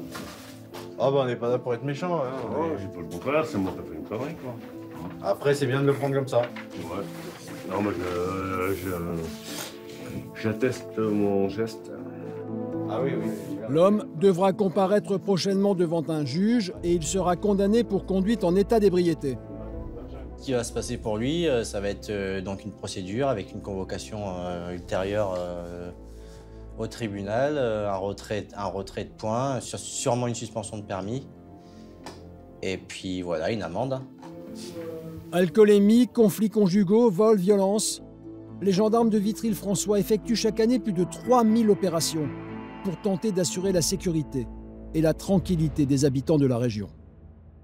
Ah bah on n'est pas là pour être méchant, hein. Ouais, j'ai pas le contraire, c'est moi qui ai fait une connerie, quoi. Après, c'est bien de le prendre comme ça. Ouais. Non, mais j'atteste mon geste. Ah oui. L'homme devra comparaître prochainement devant un juge et il sera condamné pour conduite en état d'ébriété. Ce qui va se passer pour lui, ça va être donc une procédure avec une convocation ultérieure au tribunal, un retrait de points, sûrement une suspension de permis. Et puis voilà, une amende. Alcoolémie, conflits conjugaux, vols, violences. Les gendarmes de Vitry-le-François effectuent chaque année plus de 3000 opérations pour tenter d'assurer la sécurité et la tranquillité des habitants de la région.